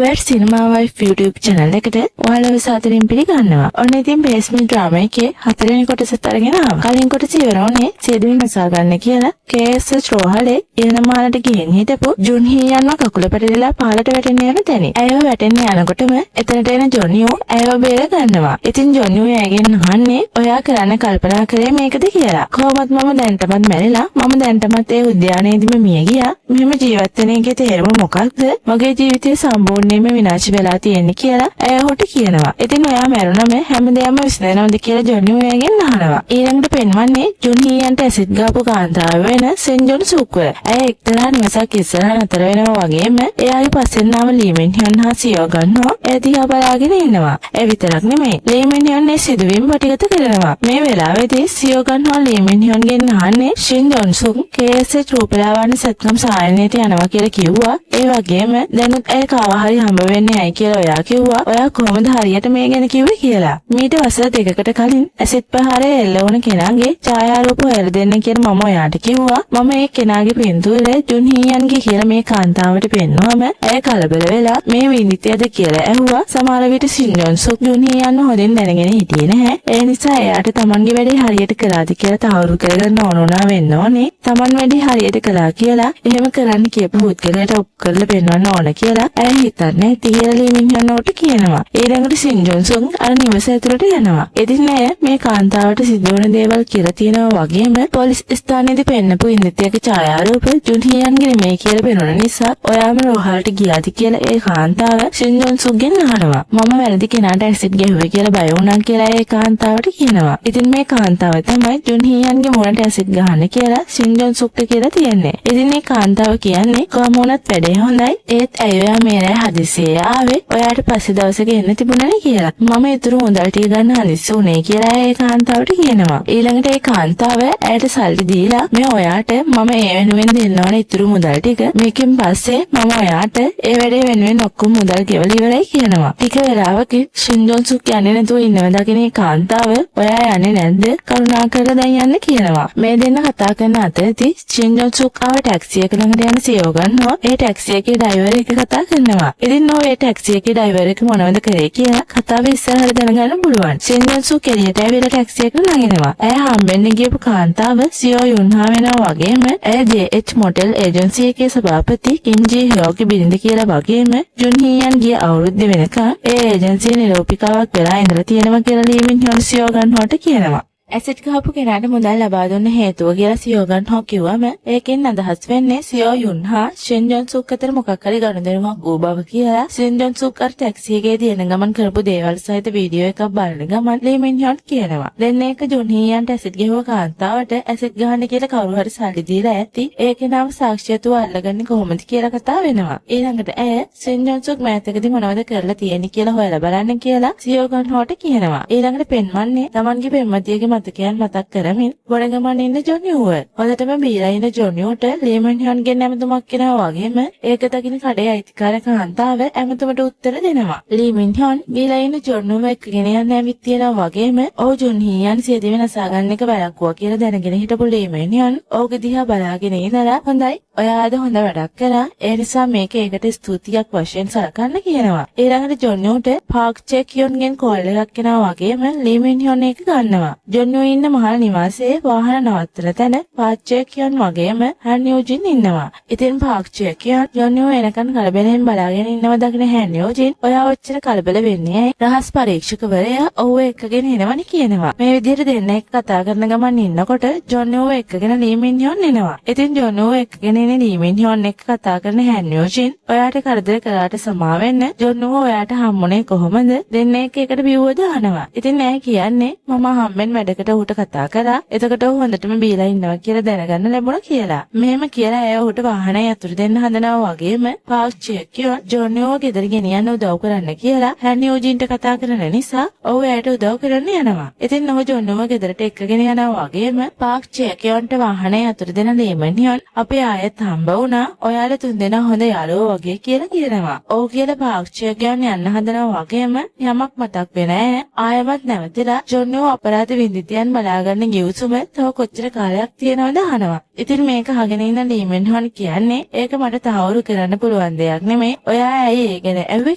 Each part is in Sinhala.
Where Cinema Wife YouTube channel එකට ඔයාලව සාදරයෙන් පිළිගන්නවා. ඔන්න ඉතින් බේස්මන්ට් ඩ්‍රාමා එකේ 4 වෙනි කොටසත් අරගෙන ආවා. කලින් කොටස ඉවරවන්නේ සියදිවි නසා ගන්න කියලා KS රෝහලේ ඉරණමාලට ගිහින් හිටපු ජුන් හීයන්ව කකුල පැටලිලා පාලට වැටෙන්න යන තැන. ඇයව වැටෙන්න යනකොටම එතනට එන ජොනියෝ ඇයව බේර ගන්නවා. ඉතින් ජොනියෝ ඇයගෙන් අහන්නේ ඔයා කරන්න කල්පනා කරේ මේකද කියලා. කොහොමත් මම දැන්ටමත් මැරිලා මම දැන්ටමත් ඒ උද්‍යානයේදීම මිය ගියා. මෙහෙම ජීවත් වෙන එකේ තේරුම මොකක්ද? මගේ ජීවිතේ සම්පූර්ණයෙන්ම විනාශ වෙලා තියෙන්නේ කියලා ඇය ඔහුට කියනවා. ඉතින් ඔයා මැරුණම හැමදේම විශ්නනවද කියලා ජොනියෝ එයාගෙන් අහනවා. ඊළඟට පෙන්වන්නේ ජුන් හීයන්ට ඇසිඩ් ගාපු කාන්තාව වෙන සෙන් ජොන් සුක්ව. ඇය එක්තරා නිවසක් ඉස්සරහ නතර වෙනවා වගේම එයාගේ පස්සෙන් ආව ලී මින් හ්යන් හා සියෝ ගන්නවා. එය දිහා බලාගෙන ඉන්නවා. ඒ විතරක් නෙමෙයි. ලී මින් හ්යන් මේ සිදුවීම් ප්‍රතිගත කරනවා. මේ වෙලාවේදී සියෝ ගන්නවා ලී මින් හ්යන්ගෙන් අහන්නේ ෂින් ජොන් සුක් KS රූපලාවන්‍ය සත්කම් සායනයට යනවා කියලා කිව්වා. ඒ වගේම දැනුත් ඇය කාව හරි හම්බ වෙන්නේ ඇයි කියලා ඔයා කිව්වා. ඔයා කොහොමද හරියට මේ ගැන කිව්වේ කියලා. මීට වසර දෙකකට කලින් ඇසිඩ් ප්‍රහාරය එල්ල වුණ කෙනාගේ ඡායාරූප හොයලා දෙන්න කියලා මම ඔයාට කිව්වා. මම ඒ කෙනාගේ පින්තූරය ජුන් හීයන්ගේ කියලා මේ කාන්තාවට පෙන්නුවම ඇය කලබල වෙලා මේ විනිතයද කියලා ඇහුවා. සමහර විට ෂින් ජොන් සුක් ජුන් හීයන්ව හොඳින් දැනගෙන හිටියේ නැහැ. ඒ නිසා එයාට තමන්ගේ වැඩේ හරියට කළාද කියලා තහවුරු කරගන්න ඕන වෙන්න ඕනේ. තමන් වැඩේ හරියට කළා කියලා එහෙම කරන්න කියපු පුද්ගලයාට ඔප් කරලා පෙන්වන්න ඕන කියලා ඇය හිතන්නේ තියලා ලී මින් හ්යන් උට කියනවා. ඊළඟට ෂින් ජොන් සුක් අර නිවස ඇතුළට යනවා. ඉතින් ඇය මේ කාන්තාවට සිදු වුණ දේවල් කියලා තියෙනවා වගේම පොලිස් ස්ථානයේදී පෙන්නපු ඉන්දිතයක ඡායාරූප ජුන් හීයන්ගේ නෙමෙයි කියලා පෙනුන නිසා ඔයාම රෝහලට ගියාද කියලා ඒ කාන්තාව ෂින් ජොන් සුක්ගෙන් අහනවා. මම වැරදි කෙනාට ඇසිඩ් ගැහුවේ කියලා බය වුණා කියලා ඒ කාන්තාවට කියනවා. ඉතින් මේ කාන්තාව තමයි ජුන් හීයන්ගේ මොනට ඇසිඩ් ගහන්නේ කියලා ෂින් ජොන් සුක්ට කියලා තියන්නේ. ඉතින් මේ කාන්තාව කියන්නේ කොහොම වුණත් වැඩේ හොඳයි. ඒත් ඇයෝ මේ රෑ හදිසියේ ආවේ ඔයාට පස්සේ දවසක එන්න තිබුණනේ කියලා. මම ඊතුරු මුදල් ටික ගන්න හදිස්සි උනේ කියලා ඒ කාන්තාවට කියනවා. ඊළඟට ඒ කාන්තාව ඇයට සල්ලි දීලා මේ ඔයාට මම ඒ වෙනුවෙන් දෙන්න ඕන ඊතුරු මුදල් ටික මේකෙන් පස්සේ මම ඔයාට ඒ වැඩේ වෙනුවෙන් ඔක්කොම මුදල් ගෙවලා ඉවරයි කියනවා. ටික වෙලාවක ෂින් ජොන් සුක් යන්නේ නැතුව ඉන්නව දකින ඒ කාන්තාව ඔයා යන්නේ නැද්ද? කරුණාකරලා දැන් යන්න කියනවා. මේ දෙන්න කතා කරන අතරදී ෂින් ජොන් සුක් ආව ටැක්සි එක ළඟට යන සියෝ ගන්නවා. ඒ ටැක්සි එකේ ඩ්‍රයිවර් එක කතා කරනවා. ඉතින් ඒ ටැක්සි එකේ ඩ්‍රයිවර් එක මොනවද කරේ කියලා කතාව ඉස්සරහට දැනගන්න පුළුවන්. ෂින් ජොන් සුක් එළියට ඇවිල්ලා ටැක්සි එකට නගිනවා. ඇය හම්බෙන්න ගියපු කාන්තාව සියෝ යුන්හා වෙනවා වගේම ඇය JH මොටෙල් ඒජන්සි එකේ සභාපති කිම් ජී හ්යෝගේ බිරිඳ කියලා වගේම ජුන් හීයන් ගිය අවුරුද්ද වෙනකන් ඒ ඒජන්සියේ නිරූපිකාවක් වෙලා ඉඳලා තියෙනවා කියලා ලී මින් හ්යන් සියෝ ගන්හොට කියනවා. ඇසිඩ් ගහපු කෙනාට මුදල් ලබා දුන්න හේතුව කියලා සියෝ ගන්හෝ කිව්වම ඒකෙන් අදහස් වෙන්නේ සියෝ යුන් හා ෂින් ජොන් සුක් අතර මොකක් හරි ගනුදෙනුවක් වූ බව කියලා. ෂින් ජොන් සුක් අර ටැක්සි එකේදී එන ගමන් කරපු දේවල් සහිත වීඩියෝ එකක් බලන ගමන් ලී මින් හ්යන් කියනවා. දැන් ඒක ජුන් හීයන්ට ඇසිඩ් ගහුව කාන්තාවට ඇසිඩ් ගහන්න කියලා කවුරු හරි සල්ලි දීලා ඇති. ඒකේ නම සාක්ෂියතුව අල්ලගන්නේ කොහොමද කියලා කතා වෙනවා. ඊළඟට ඇය ෂින් ජොන් සුක් මෑතකදී මොනවද කරලා තියෙන්නේ කියලා හොයලා බලන්න කියලා සියෝ ගන්හෝට කියනවා. ඊළඟට පෙන්වන්නේ තමන්ගේ පෙම්වතියගේ මතකයන් මතක් කරමින් ගොඩගමන් ඉන්න ජොනියෝව. හොඳටම බීලා ඉන්න ජොනියෝට ලී මින් හ්යන්ගෙන් ඇමතුමක් කෙනා වගේම ඒක දකින්න කඩේ අයිතිකාර කාන්තාව ඇමතුමට උත්තර දෙනවා. ලී මින් හ්යන් බීලා ඉන්න ජොනියෝව එක්කගෙන යන්න ඇවිත් තියෙනවා වගේම ඔහු ජුන් හීයන් සියදිවි නසා ගන්න එක වැළක්වුවා කියලා දැනගෙන හිටපු ලී මින් හ්යන් ඔහුගේ දිහා බලාගෙන ඉඳලා හොඳයි ඔයා අද හොඳ වැඩක් කළා. ඒ නිසා මේක ඒකට ස්තුතියක් වශයෙන් සලකන්න කියනවා. ඊළඟට ජොනියෝට පාක් චේ කියොන්ගෙන් කෝල් එකක් එනවා වගේම ලී මින් හ්යන් ඒක ගන්නවා. ජොනියෝ ඉන්න මහල් නිවාසයේ වාහන නවත්තන තැන පාක් චේ කියොන් වගේම hän යෝජින් ඉන්නවා. ඉතින් පාක් චේ කියොන් ජොනියෝ එනකන් කලබලෙන් බලාගෙන ඉන්නව දකින hän යෝජින් ඔයා ඔච්චර කලබල වෙන්නේ ඇයි? රහස් පරීක්ෂකවරයා ඔහුව එක්කගෙන එනවනේ කියනවා. මේ විදිහට දෙන්න එක්ක කතා කරන ගමන් ඉන්නකොට ජොනියෝව එක්කගෙන ලී මින් හ්යන් එනවා. ඉතින් ජොනියෝව එක්කගෙන එන ලී මින් හ්යන් එක්ක කතා කරන hän යෝජින් ඔයාට කරදර කළාට සමා වෙන්න ජොනියෝව ඔයාට හම්බුනේ කොහොමද? දෙන්න එක්ක එකට බිව්වද අහනවා. ඉතින් ඇය කියන්නේ මම හම්බෙන් වැඩකට උට කතා කරා. එතකොට ඔහු හොඳටම බීලා ඉන්නවා කියලා දැනගන්න ලැබුණා කියලා. මෙහෙම කියලා ඇය ඔහුට වාහනය යතුරු දෙන්න හදනවා වගේම පාක් චේ කියොන් ජොනියෝව ගෙදර ගෙනියන්න උදව් කරන්න කියලා hän යෝජින්ට කතා කරන නිසා ඔහු ඇයට උදව් කරන්න යනවා. ඉතින් ඔහු ජොනියෝව ගෙදරට එක්කගෙන යනවා වගේම පාක් චේ කියොන්ට වාහනය යතුරු දෙන ලී මින් හ්යන් අපි ආයෙත් හම්බ වුණා. ඔයාලා තුන්දෙනා හොඳ යාළුවෝ වගේ කියලා කියනවා. ඔහු කියලා පාක් චේ කියොන් යන්න හදනවා වගේම යමක් මතක් වෙන්නේ නැහැ. ආයෙමත් නැවතිලා ජොනියෝව අපරාධ විඳින වින්දිතයන් බලාගන්න ගිවිසුම තව කොච්චර කාලයක් තියෙනවද අහනවා. ඉතින් මේක අහගෙන ඉන්න ලී මින් හොන් කියන්නේ ඒක මට තහවුරු කරන්න පුළුවන් දෙයක් නෙමෙයි. ඔයා ඇයි ඒ ගැන ඇහුවේ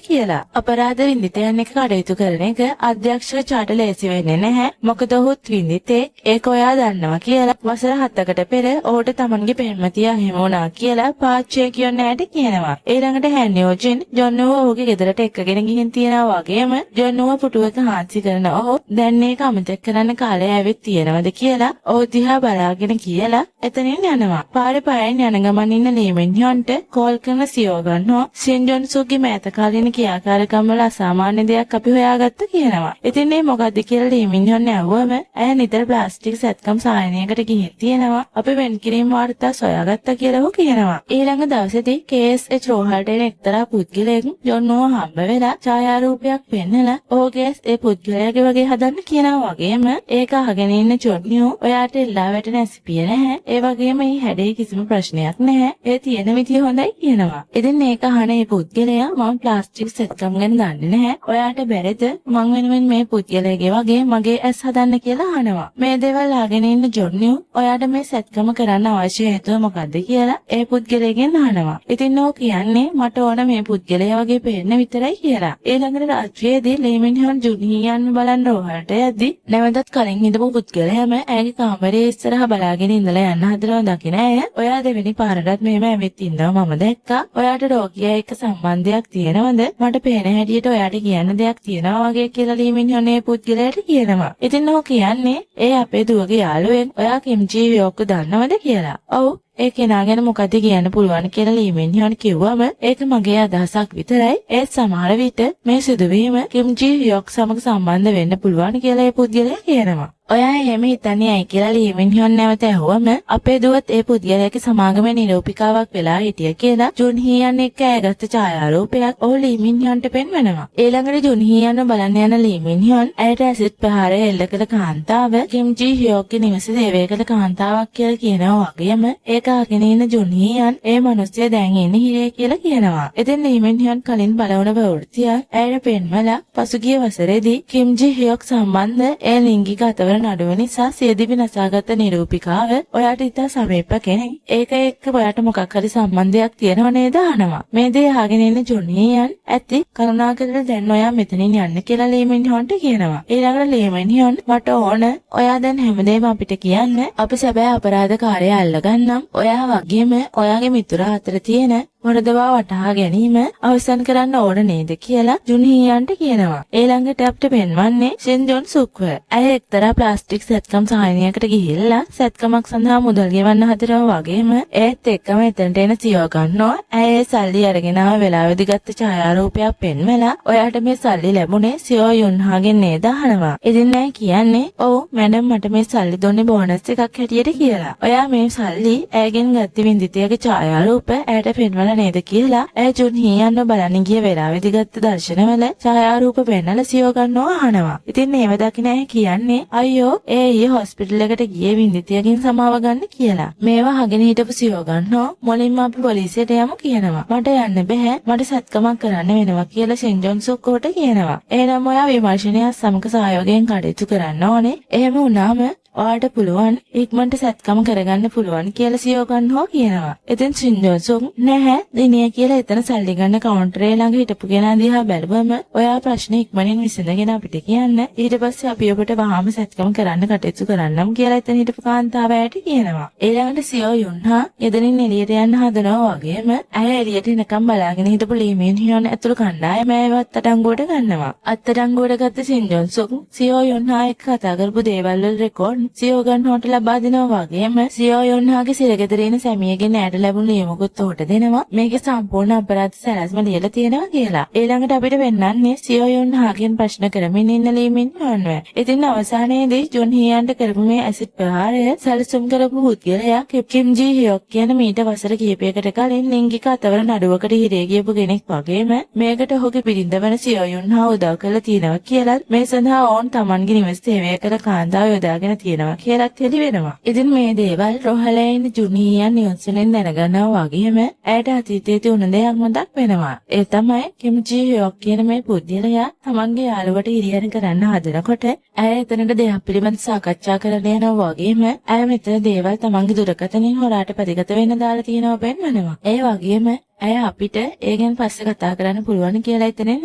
කියලා. අපරාධ වින්දිතයන් එක්ක කටයුතු කරන එක අධ්‍යක්ෂක චාට ලේසි වෙන්නේ නැහැ. මොකද ඔහුත් වින්දිතේ ඒක ඔයා දන්නවා කියලා වසර 7කට පෙර ඔහුට තමන්ගේ පෙම්වතිය හිම වුණා කියලා පාච්චේ කියන ඇයට කියනවා. ඊළඟට හැන්යෝජින් ජොන්නුව ඔහුගේ ගෙදරට එක්කගෙන ගිහින් තියනවා වගේම ජොන්නුව පුටුවක හාන්සි කරන ඔහු දැන් මේක අමතක කරන්න කාලය ඇවිත් තියෙනවද කියලා ඔහු දිහා බලාගෙන කියලා එතනින් යනවා. පාරේ පයින් යන ගමන් ඉන්න ලී මින් හොන්ට කෝල් කරන සියෝ ගන්නවා. සින් ජොන්සුගේ මෑත කාලීන ක්‍රියාකාරකම් වල අසාමාන්‍ය දෙයක් අපි හොයාගත්ත කියනවා. ඉතින් මේ මොකද්ද කියලා ලී මින් හොන් ඇහුවම ඇය නිතර ප්ලාස්ටික් සැත්කම් සායනයකට ගිහින් තියෙනවා. අපි වෙන් කිරීම වාර්තා සොයාගත්තා කියලා ඔහු කියනවා. ඊළඟ දවසේදී KSH රෝහලට එන එක්තරා පුද්ගලයෙක් ජොන්නුව හම්බ වෙලා ඡායාරූපයක් පෙන්නලා ඔහුගේ ඒ පුද්ගලයාගේ වගේ හදන්න කියනවා වගේම ඒක අහගෙන ඉන්න ජොන්නියෝ ඔයාට එල්ලා වැටෙන ඇසිපිය නැහැ. ඒ වගේම මේ හැඩේ කිසිම ප්‍රශ්නයක් නැහැ. ඒ තියෙන විදිය හොඳයි කියනවා. ඉතින් මේක අහන මේ පුද්ගලයා මම ප්ලාස්ටික් සැත්කම් ගැන දන්නේ නැහැ. ඔයාට බැරිද මං වෙනුවෙන් මේ පුද්ගලයාගේ වගේ මගේ ඇස් හදන්න කියලා අහනවා. මේ දේවල් අහගෙන ඉන්න ජොන්නියෝ ඔයාට මේ සැත්කම කරන්න අවශ්‍ය හේතුව මොකද්ද කියලා ඒ පුද්ගලයාගෙන් අහනවා. ඉතින් ඔහු කියන්නේ මට ඕන මේ පුද්ගලයා වගේ පේන්න විතරයි කියලා. ඊළඟට රාත්‍රියේදී ලී මින් හොන් ජුන්හියන් බලන් රෝහලට යද්දි නැවතත් කලින් හිටපු පුද්ගලයාම ඇගේ කාමරයේ ඉස්සරහා බලාගෙන ඉඳලා යන්න හදනවා දකින ඇය ඔයා දෙවෙනි පාරටත් මෙහෙම ඇවිත් ඉන්නවා මම දැක්කා. ඔයාට රෝගියා එක්ක සම්බන්ධයක් තියෙනවද? මට පේන හැටියට ඔයාට කියන්න දෙයක් තියෙනවා වගේ කියලා ලී මින් හොන් ඒ පුද්ගලයාට කියනවා. ඉතින් ඔහු කියන්නේ ඒ අපේ දුවගේ යාළුවෙක් ඔයා කිම් ජී හ්යොක් දන්නවද කියලා. ඔව් ඒ කෙනා ගැන මොකද කියන්න පුළුවන් කියලා ලී මින් හොන් කිව්වම ඒක මගේ අදහසක් විතරයි. ඒත් සමහර විට මේ සිදුවීම කිම් ජී හ්යොක් සමග සම්බන්ධ වෙන්න පුළුවන් කියලා ඒ පුද්ගලයා කියනවා. ඔයා එහෙම හිතන්නේ ඇයි කියලා ලී මින් හොන් නැවත ඇහුවම අපේ දුවත් ඒ පුද්ගලයාගේ සමාගමේ නිරූපිකාවක් වෙලා හිටිය කියලා ජුන්හියන් එක්ක ඇයගත්ත ඡායාරූපයක් ඔහු ලී මින් හොන්ට පෙන්වනවා. ඊළඟට ජුන්හියන්ව බලන්න යන ලී මින් හොන් ඇයට ඇසිඩ් ප්‍රහාරය එල්ල කළ කාන්තාව කිම් ජී හ්යොක්ගේ නිවසේ සේවය කළ කාන්තාවක් කියලා කියනවා වගේම ඒක අහගෙන ඉන්න ජුන්හියන් ඒ මිනිස්සයා දැන් ඉන්නේ හිරේ කියලා කියනවා. ඉතින් ලී මින් හොන් කලින් බලවන ප්‍රවෘත්තිය ඇයට පෙන්වලා පසුගිය වසරේදී කිම් ජී හ්යොක් සම්බන්ධ ඒ ලිංගික අතවර නඩුව නිසා සියදිවි නසාගත් නිරූපිකාව ඔයාට ඉතා සමීප කෙනෙක්. ඒක එක්ක ඔයාට මොකක් හරි සම්බන්ධයක් තියෙනව නේද අහනවා. මේ දේ අහගෙන ඉන්න ජුන්හියන් ඇති කරුණාකරලා දැන් ඔයා මෙතනින් යන්න කියලා ලී මින් හොන්ට කියනවා. ඊළඟට ලී මින් හොන් මට ඕන ඔයා දැන් හැමදේම අපිට කියන්න. අපි සැබෑ අපරාධකාරය අල්ලගන්නම්. ඔයා වගේම ඔයාගේ මිතුරා අතර තියෙන වරදවා වටහා ගැනීම අවසන් කරන්න ඕන නේද කියලා ජුන්හියන්ට කියනවා. ඊළඟට අපිට පෙන්වන්නේ සින් ජොන් සුක්ව. ඇය එක්තරා ප්ලාස්ටික් සැත්කම් සායනයකට ගිහිල්ලා සැත්කමක් සඳහා මුදල් ගෙවන්න හදනවා වගේම ඒත් එක්කම එතනට එන සියෝ ගන්නවා. ඇය ඒ සල්ලි අරගෙන ආව වෙලාවෙදි ගත්ත ඡායාරූපයක් පෙන්වලා ඔයාට මේ සල්ලි ලැබුණේ සියෝ යුන්හාගෙන් නේද අහනවා. ඉතින් ඇය කියන්නේ ඔව් මැඩම් මට මේ සල්ලි දුන්නේ බෝනස් එකක් හැටියට කියලා. ඔයා මේ සල්ලි ඇයගෙන් ගත්ත වින්දිතයගේ ඡායාරූප ඇයට පෙන්වලා නේද කියලා ඇය ජුන්හියන්ව බලන්න ගිය වෙලාවෙදි ගත්ත දර්ශනවල ඡායාරූප පෙන්නලා සියෝ ගන්නවා අහනවා. ඉතින් මේව දකින ඇය කියන්නේ අයියෝ ඒ ඊයේ හොස්පිටල් එකට ගියේ වින්දිතයකින් සමාව ගන්න කියලා. මේවා අහගෙන හිටපු සියෝ ගන්නවා මොලින්ම අපි පොලිසියට යමු කියනවා. මට යන්න බෑ මට සත්කමක් කරන්න වෙනවා කියලා සින් ජොන් සුක්කොට කියනවා. එහෙනම් ඔයා විමර්ශනය සමග සහයෝගයෙන් කටයුතු කරන්න ඕනේ. එහෙම වුණාම ඔයාට පුළුවන් ඉක්මනට සත්කම කරගන්න පුළුවන් කියලා සියෝ ගන්නවා කියනවා. ඉතින් සින් ජොන් සුක් නැහැ දිනිය කියලා එතන සල්ලි ගන්න කවුන්ටරේ ළඟ හිටපු කෙනා දිහා බැලුවම ඔයා ප්‍රශ්නේ ඉක්මනින් විසඳගෙන අපිට කියන්න. ඊට පස්සේ අපි ඔබට වහාම සත්කම කරන්න කටයුතු කරන්නම් කියලා එතන හිටපු කාන්තාව ඇයට කියනවා. ඊළඟට සියෝ යුන්හා ගෙදරින් එළියට යන්න හදනවා වගේම ඇය එළියට එනකම් බලාගෙන හිටපු ලී මින් හොන් ඇතුළු කණ්ඩායම ඇයව අත්අඩංගුවට ගන්නවා. අත්අඩංගුවට ගත්ත සින් ජොන් සුක් සියෝ යුන්හා එක්ක කතා කරපු දේවල් වල රෙකෝඩ් සියෝ ගන්නවට ලබා දෙනවා වගේම සියෝ යොන්හාගේ සිරගෙදරින සැමියගෙන් ඇයට ලැබුණු ලියුමකුත් ඔහුට දෙනවා. මේකේ සම්පූර්ණ අපරාධ සැලැස්ම ලියලා තියෙනවා කියලා. ඊළඟට අපිට වෙන්නන්නේ සියෝ යොන්හාගෙන් ප්‍රශ්න කරමින් ඉන්න ලී මින් හොන්ව. ඉතින් අවසානයේදී ජුන්හියන්ට කරපු මේ ඇසිඩ් ප්‍රහාරය සැලසුම් කරපු පුද්ගලයා කිම් ජී හ්යොක් කියන මීට වසර කිහිපයකට කලින් ලිංගික අතවර නඩුවකට හිරේ ගියපු කෙනෙක් වගේම මේකට ඔහුගේ බිරිඳ වන සියෝ යොන්හා උදව් කරලා තියෙනවා කියලා මේ සඳහා ඔවුන් Tamanගේ නිවස සේවය කළ කාන්තාව යොදාගෙන තියෙනවා තියෙනවා කියලා හෙළි වෙනවා. ඉතින් මේ දේවල් රෝහලේ ඉන්න ජුනියන් නිවුස් වලින් දැනගන්නවා වගේම ඇයට අතීතයේ තියුණු දෙයක් මතක් වෙනවා. ඒ තමයි කිම් ජි හ්යොක් කියන මේ පුද්ගලයා තමන්ගේ යාළුවට ඉරියන කරන්න හදනකොට ඇය එතනට දෙයක් පිළිබඳ සාකච්ඡා කරන්න යනවා වගේම ඇය මෙතන දේවල් තමන්ගේ දුරකථනයෙන් හොරාට ප්‍රතිගත වෙන්න දාලා තියෙනවා පෙන්වනවා. ඒ වගේම ඇය අපිට ඒ ගැන පස්සේ කතා කරන්න පුළුවන් කියලා එතනින්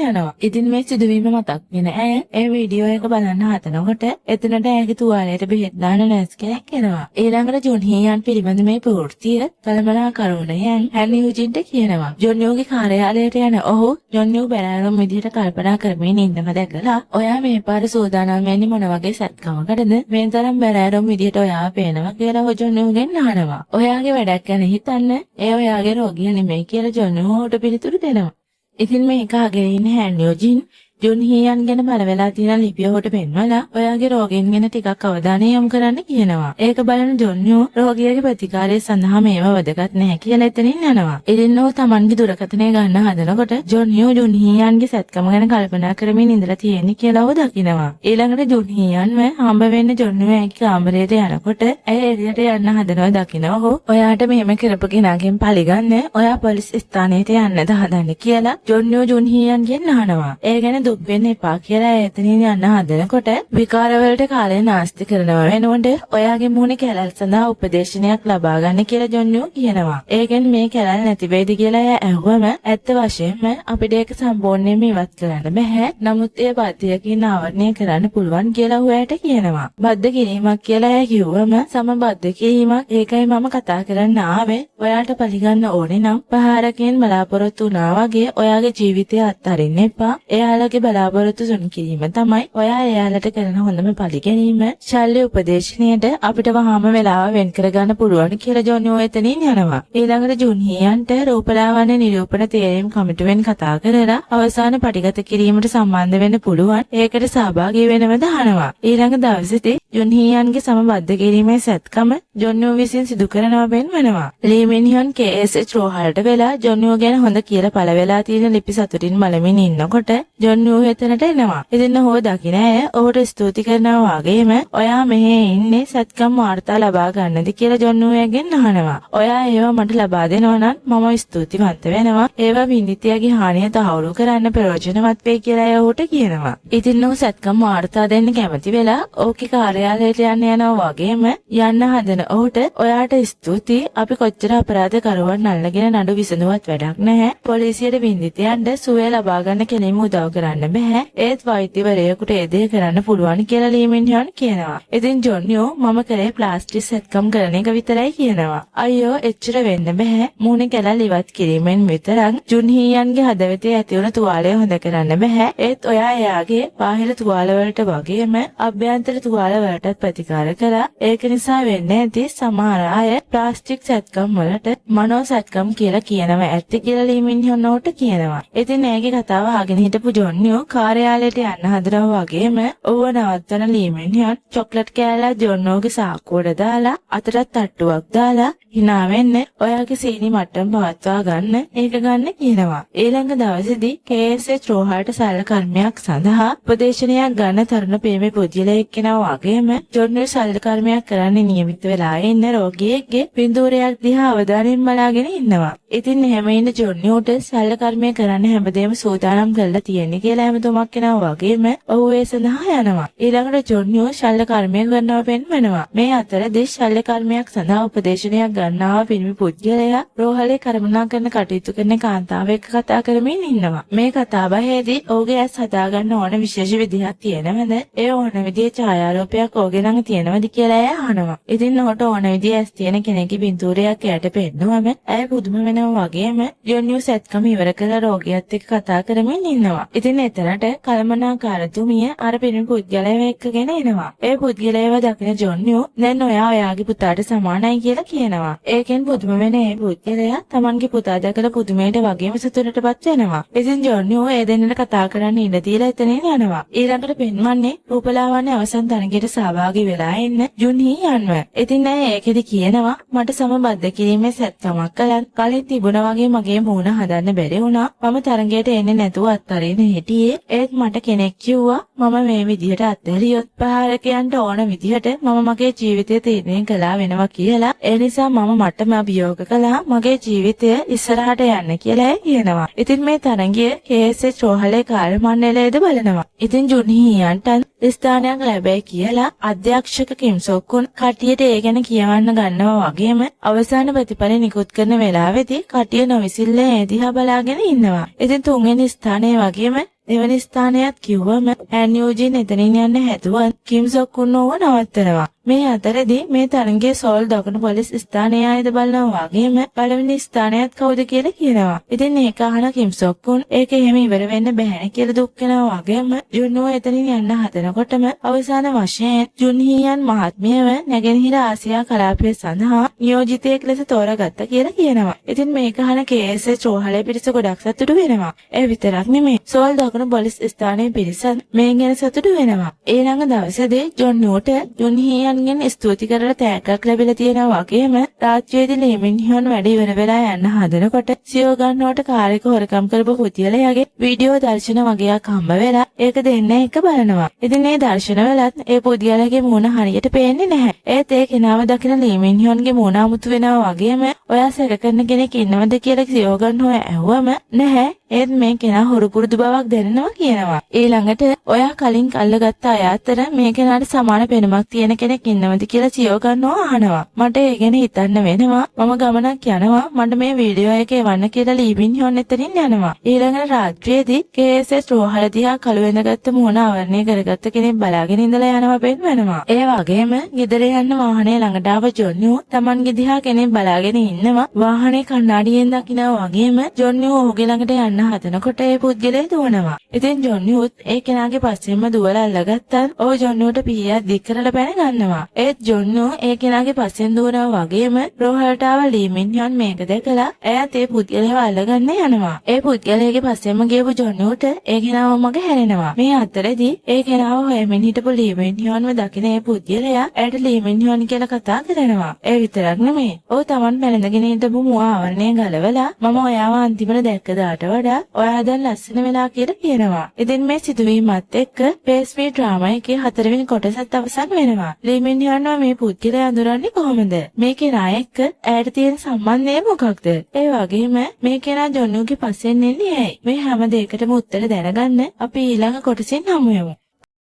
යනවා. ඉතින් මේ සිදුවීම මතක් වෙන ඇය ඒ වීඩියෝ එක බලන්න හදනකොට එතනට ඇයගේ තුවාලයට බෙහෙත් දාන නර්ස් කෙනෙක් එනවා. ඊළඟට ජොන් හීයන් පිළිබඳ මේ ප්‍රවෘත්තිය කලබලකාරීවුණයන් හැනි යුජින්ට කියනවා. ජොන් යෝගේ කාර්යාලයට යන ඔහු ජොන් යෝ බැලෑරුම් විදිහට කල්පනා කරමින් ඉන්නම දැකලා ඔයා මේ පාර සූදානම් වෙන්නේ මොන වගේ සත්කමකටද? මේ තරම් බැලෑරුම් විදිහට ඔයාව පේනවා කියලා ජොන් යෝගෙන් අහනවා. ඔයාගේ වැඩක් ගැන හිතන්න. ඒ ඔයාගේ රෝගියා නෙමෙයි කියලා ජොන් යෝට පිළිතුරු දෙනවා. ඉතින් මේක අහගෙන ඉන්න හැන් යෝජින් ජොන් හීයන් ගැන බලවලා තියෙන ලිපිය හොට පෙන්වලා ඔයාගේ රෝගීන් ගැන ටිකක් අවධානය යොමු කරන්න කියනවා. ඒක බලන ජොන් යෝ රෝගියාගේ ප්‍රතිකාරය සඳහා මේව වැදගත් නැහැ කියලා එතනින් යනවා. ඉතින් ඔහු තමන්ගේ දුරකථනය ගන්න හදනකොට ජොන් යෝ ජොන් හීයන්ගේ සත්කම ගැන කල්පනා කරමින් ඉඳලා තියෙන්නේ කියලා ඔහු දකිනවා. ඊළඟට ජොන් හීයන්ව හම්බ වෙන්න ජොන් යෝ ඇගේ කාමරයට යනකොට ඇය එළියට යන්න හදනවා දකිනවා. ඔහු ඔයාට මෙහෙම කරපු කෙනාගෙන් පරිගන්න ඔයා පොලිස් ස්ථානයට යන්නද හදන්නේ කියලා ජොන් යෝ ජොන් හීයන්ගෙන් අහනවා. ඒ ගැන දුක් වෙන්න එපා කියලා එතනින් යන්න හදනකොට විකාර වලට කාලය නාස්ති කරනවා වෙනකොට ඔයාගේ මුහුණේ කැලල් සඳහා උපදේශනයක් ලබා ගන්න කියලා ජොන් යෝ කියනවා. ඒකෙන් මේ කැලල් නැති වෙයිද කියලා ඇහුවම ඇත්ත වශයෙන්ම අපිට ඒක සම්පූර්ණයෙන්ම ඉවත් කරන්න බෑ. නමුත් ඒ බද්ධයකින් ආවරණය කරන්න පුළුවන් කියලා ඔයාට කියනවා. බද්ධ කිරීමක් කියලා ඇය කිව්වම සමබද්ධ කිරීමක් ඒකයි මම කතා කරන්න ආවේ. ඔයාට පරිගන්න ඕනේ නම් පහරකින් බලාපොරොත්තු වුණා වගේ ඔයාගේ ජීවිතය අත්හරින්න එපා. එයාලගේ බලාපොරොත්තු සුන් කිරීම තමයි ඔයා එයාලට කරන හොඳම පරිගැනීම. ශල්‍ය උපදේශනයට අපිට වහාම වෙලාව වෙන් කරගන්න පුළුවන් කියලා ජොන් යෝ එතනින් යනවා. ඊළඟට ජුන් හීයන්ට රූපලාවන්‍ය නිරූපණ තේරීම් කමිටුවෙන් කතා කරලා අවසාන පටිගත කිරීමට සම්බන්ධ වෙන්න පුළුවන්. ඒකට සහභාගී වෙනවද අහනවා. ඊළඟ දවසේදී ජුන් හීයන්ගේ සමබද්ධ කිරීමේ සත්කම ජොන් යෝ විසින් සිදු කරනවා පෙන්වනවා. ලී මින් හ්යොන් KSH රෝහලට වෙලා ජොන් යෝ ගැන හොඳ කියලා පළ වෙලා තියෙන ලිපි සතුටින් බලමින් ඉන්නකොට ජොන් යෝ එතනට එනවා. ඉතින් ඔහු දකින ඇය ඔහුට ස්තුති කරනවා වගේම ඔයා මෙහෙ ඉන්නේ සත්කම් වාර්තා ලබා ගන්නද කියලා ජොන් යෝගෙන් අහනවා. ඔයා ඒවා මට ලබා දෙනවා නම් මම ස්තුතිවන්ත වෙනවා. ඒවා විනිතියගේ හානිය තහවුරු කරන්න ප්‍රයෝජනවත් වෙයි කියලා ඇය ඔහුට කියනවා. ඉතින් ඔහු සත්කම් වාර්තා දෙන්න කැමති වෙලා ඔහුගේ කාර්යාලයට යන්න යනවා වගේම යන්න හදන ඔහුට ඔයාට ස්තුතියි. අපි කොච්චර අපරාධ කරුවන් අල්ලගෙන නඩු විසඳුවත් වැඩක් නැහැ. පොලිසියට විනිතියන්ට සුවය ලබා ගන්න කෙනෙක්ම උදව් කරන්න බෑ. ඒත් වෛද්‍යවරයෙකුට ඒ දේ කරන්න පුළුවන් කියලා ලී මින් හ්යොන් කියනවා. ඉතින් ජොන් යෝ මම කරේ ප්ලාස්ටික් සත්කම් කරන එක විතරයි කියනවා. අයියෝ එච්චර වෙන්න බෑ. මූණේ කැලල් ඉවත් කිරීමෙන් විතරක් ජුන් හීයන්ගේ හදවතේ ඇති වුණ තුවාලය හොඳ කරන්න බෑ. ඒත් ඔයා එයාගේ බාහිර තුවාල වලට වගේම අභ්‍යන්තර තුවාල වලටත් ප්‍රතිකාර කළා. ඒක නිසා වෙන්නේ ඇති සමහර අය ප්ලාස්ටික් සත්කම් වලට මනෝ සත්කම් කියලා කියනවා ඇත්ත කියලා ලී මින් හ්යොන් උට කියනවා. ඉතින් ඒකේ කතාව අහගෙන හිටපු ජොන් යෝ කාර්යාලයට යන්න හදනවා වගේම ඔහුව නවත්තන ලී මින් හ්යොන් චොක්ලට් කෑල්ලක් ජොන් යෝගේ සාක්කුවට දාලා අතටත් තට්ටුවක් දාලා hina වෙන්න ඔයාගේ සීනි මට්ටම පවත්වා ගන්න ඒක ගන්න කියනවා. ඊළඟ දවසේදී KSH රෝහලට සරල කර්මයක් සඳහා උපදේශනයක් ගන්න තරුණ ප්‍රේමී පුද්ගලයෙක් කෙනා වගේම ජොන් යෝ සරල කර්මයක් කරන්න නියමිත වෙලා ඉන්න රෝගියෙක්ගේ පින්තූරයක් දිහා අවධානයෙන් බලාගෙන ඉන්නවා. ඉතින් එහෙම ඉන්න ජොන් යෝට සරල කර්මය කරන්න හැමදේම සූදානම් කරලා තියෙන්නේ කියලා හැමතුමක් කෙනා වගේම ඔහු ඒ සඳහා යනවා. ඊළඟට ජොන් යෝ ශල්‍ය කර්මය කරනවා පෙන්වනවා. මේ අතරදී ශල්‍ය කර්මයක් සඳහා උපදේශනයක් ගන්නවා පිරිමි පුද්ගලයා රෝහලේ කර්මනා කටයුතු කරන කාන්තාව එක්ක කතා කරමින් ඉන්නවා. මේ කතාබහේදී ඔහුගේ ඇස් හදාගන්න ඕන විශේෂ විදිහක් තියෙනවද? ඒ ඕන විදිහේ ඡායාරූපයක් ඔහුගේ ළඟ තියෙනවද කියලා ඇය අහනවා. ඉතින් ඔහුට ඕන විදිහේ ඇස් තියෙන කෙනෙක්ගේ පින්තූරයක් එයාට පෙන්නවම ඇය පුදුම වෙනවා වගේම ජොන් යෝ සත්කම ඉවර කරලා රෝගියාත් එක්ක කතා කරමින් ඉන්නවා. ඉතින් එතනට කල්මනාකාරතුමිය අර පිරිමි පුද්ගලයාව එක්කගෙන එනවා. ඒ පුද්ගලයාව දකින ජොන් යෝ දැන් ඔයාගේ පුතාට සමානයි කියලා කියනවා. ඒකෙන් පුදුම වෙන ඒ පුද්ගලයා තමන්ගේ පුතා දැකලා පුදුමයට වගේම සතුටටපත් වෙනවා. ඉතින් ජොන් යෝ ඒ දෙන්නට කතා කරන්න ඉඩ දීලා එතනින් යනවා. ඊළඟට පෙන්වන්නේ රූපලාවන්‍ය අවසන් තරගයට සහභාගී වෙලා ඉන්න ජුන් හීයන්ව. ඉතින් ඇය ඒකෙදි කියනවා මට සමබද්ධ කිරීමේ සත්කමක් කළා. කලින් තිබුණා වගේ මගේ මූණ හදන්න බැරි වුණා. මම තරඟයට එන්නේ නැතුව අත්හරින්න හිටියේ. ඒත් මට කෙනෙක් කිව්වා මම මේ විදිහට අත්හැරියොත් ප්‍රහාරකයන්ට ඕන විදිහට මම මගේ ජීවිතය තීරණය කළා වෙනවා කියලා. ඒ නිසා මම මටම අභියෝග කළා මගේ ජීවිතය ඉස්සරහට යන්න කියලා කියනවා. ඉතින් මේ තරඟය KSH රෝහලේ කාර්ය මණ්ඩලයේද බලනවා. ඉතින් ජුන්හියන්ට ස්ථානයක් ලැබෙයි කියලා අධ්‍යක්ෂක කිම් සොක්කුන් කටියට ඒ ගැන කියවන්න ගන්නවා වගේම අවසාන ප්‍රතිඵල නිකුත් කරන වෙලාවෙදී කටිය නොවිසිල්ල ඒ දිහා බලාගෙන ඉන්නවා. ඉතින් තුන්වෙනි ස්ථානයේ වගේම දෙවනි ස්ථානයත් කිව්වම ඇන් යූජින් එතනින් යන්න හැදුවත් කිම් සොක්කුන් ඕව නවත්තනවා. මේ අතරදී මේ තරඟයේ සෝල් දකුණු පොලිස් ස්ථානයේ ආයද බලනවා වගේම පළවෙනි ස්ථානයත් කවුද කියලා කියනවා. ඉතින් ඒක අහන කිම් සොක්කුන් ඒක එහෙම ඉවර වෙන්න බෑනේ කියලා දුක් වෙනවා වගේම ජුන්හෝ එතනින් යන්න හදනකොටම අවසාන වශයෙන් ජුන්හියන් මහත්මියව නැගෙනහිර ආසියා කලාපය සඳහා නියෝජිතයෙක් ලෙස තෝරාගත්තා කියලා කියනවා. ඉතින් මේක අහන KSH රෝහලේ පිරිස ගොඩක් සතුටු වෙනවා. ඒ විතරක් නෙමෙයි සෝල් දකුණු පොලිස් ස්ථානයේ පිරිසත් මේ ගැන සතුටු වෙනවා. ඊළඟ දවසේදී ජොන්හෝට ජුන්හියන් ගෙන් ස්තුති කරලා තෑග්ගක් ලැබිලා තියෙනවා වගේම රාත්‍රියේදී ලීමින්හියන් වැඩ ඉවර වෙලා යන්න හදනකොට සියෝගන්නෝට කාර්යක හොරකම් කරපු පුතියලයාගේ වීඩියෝ දර්ශන වගේක් හම්බ වෙලා ඒක දෙන්න එක බලනවා. ඉතින් මේ දර්ශන වලත් ඒ පුතියලගේ මූණ හරියට පේන්නේ නැහැ. ඒත් ඒ කෙනාව දකින ලීමින්හියන්ගේ මූණ අමුතු වෙනවා වගේම ඔයා සැක කරන කෙනෙක් ඉන්නවද කියලා සියෝගන්නෝ ඇහුවම නැහැ. ඒත් මේ කෙනා හොරු පුරුදු බවක් දැනෙනවා කියනවා. ඊළඟට ඔයා කලින් අල්ලගත්ත අය අතර මේ කෙනාට සමාන පෙනුමක් තියෙන කෙනෙක් ඉන්නවද කියලා සියෝගන්නෝ අහනවා. මට ඒ ගැන හිතන්න වෙනවා. මම ගමනක් යනවා. මට මේ වීඩියෝ එක එවන්න කියලා ලීමින්හියන් එතනින් යනවා. ඊළඟට රාත්‍රියේදී KSH රෝහල දිහා කළු වෙනගත්ත මූණ ආවරණය කරගත්ත කෙනෙක් බලාගෙන ඉඳලා යනවා පෙන්වනවා. ඒ වගේම ගෙදර යන්න වාහනේ ළඟට ආව ජොන්යෝ Tamanගේ දිහා කෙනෙක් බලාගෙන ඉන්නවා. වාහනේ කණ්ණාඩියෙන් දකිනවා වගේම ජොන්යෝ ඔහුගේ ළඟට යන්න හදනකොට ඒ පුද්ගලයා දුවනවා. ඉතින් ජොන්යෝත් ඒ කෙනාගේ පස්සෙන්ම දුවලා අල්ලගත්තත් ඔහු ජොන්යෝට පිහියක් දික් කරලා පැන ගන්නවා. ඒත් ජොන්යෝ ඒ කෙනාගේ පස්සෙන් දුවනවා වගේම රෝහලට ආව ලීමින්හියන් මේක දැකලා එයාත් ඒ පුද්ගලයාව අල්ලගන්න යනවා. ඒ පුද්ගලයාගේ පස්සෙන්ම ගියපු ජොන්යෝට ඒ කෙනාව මග හැරෙනවා. මේ අතරදී ඒ කෙනාව හොයමින් හිටපු ලීමින්හියන්ව දකින ඒ පුද්ගලයා එයාට ලීමින්හියන් කියලා කතා කරනවා. ඒ විතරක් නෙමෙයි. ඔහු Taman පැනඳගෙන හිටපු මුව ආවරණය ගලවලා මම ඔයාව අන්තිමට දැක්ක දාට වඩා ඔයා දැන් ලස්සන වෙලා කියලා කියනවා. ඉතින් මේ සිදුවීමත් එක්ක PSV ඩ්‍රාමා එකේ 4 වෙනි කොටසත් අවසන් වෙනවා. ලීමින්හියන්ව මේ පුද්ගලයා අඳුරන්නේ කොහොමද? මේ කෙනා එක්ක ඇයට තියෙන සම්බන්ධය මොකක්ද? ඒ වගේම මේ කෙනා ජොන්නුගේ පස්සෙන් එන්නේ ඇයි? මේ හැම දෙයකටම උත්තර දැනගන්න අපි ඊළඟ කොටසින් හමු වෙමු.